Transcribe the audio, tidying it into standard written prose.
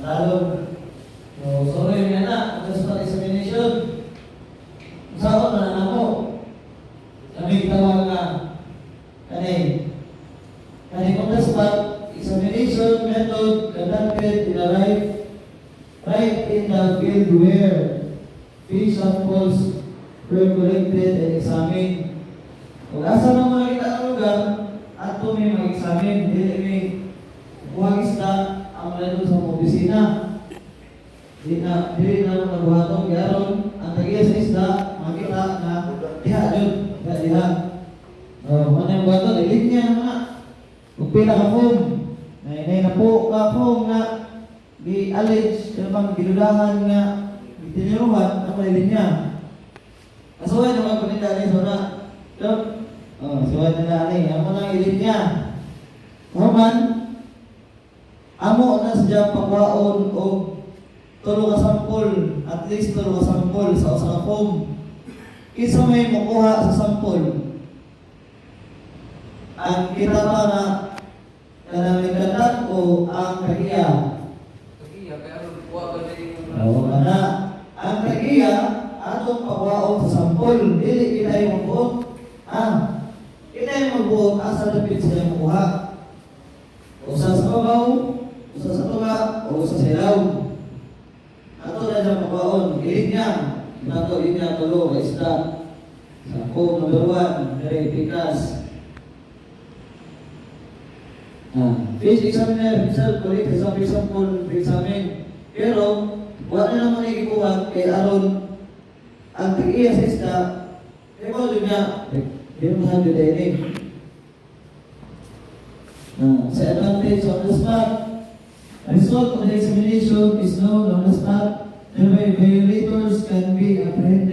Talog. So, sorry nga na, spot examination. Saan na namo? Kami tawag nga. Kani on the spot examination method conducted in a right in the field where fish samples were collected and examined. Kung asa na mga kita ang lugar, ato may mag-examine, dili buhang isda ang nandun sa opisina. Dili na magbuhatong garon ang tagiya sa isda, makita na diha yun, diha. Ano yung buhaton, ilinya naman na. Kung pila ka foam, na po ka foam nga di-allege, bang giludahan nga tiniruhan ang ilinya. Kasuhay naman ko nila ni Sona. Suway nila ni, ang mga ilinya. Human, amo na siya pagwaon o tulo ka sampol, at least tulo ka sampol sa usa ka foam. Kisa may makuha sa sampol. Ang kita pa na kanamitan o ang kagiya. Kagiya, pero kuha ba na yung... Oo, na. Ang kagiya, atong pagwaon sa sampol. Dili kita yung magbuot. Kita yung magbuot, asa lapit sila makuha. Usa sa babaw, usa sa tuga, o usa sa ilaw. Ato na siya pagwaon. Gilit niya. Nato niya tulo, isda. Sa foam number 1, very pikas. Fish examiner himself collect sa sample examine. Pero wala na naman ikuha kay aron ang tigiya sa isda. Kaya mo niya, hindi mo sabi din. Sa advantage on the spot, result of the examination is known on the spot. Thereby violators can be apprehended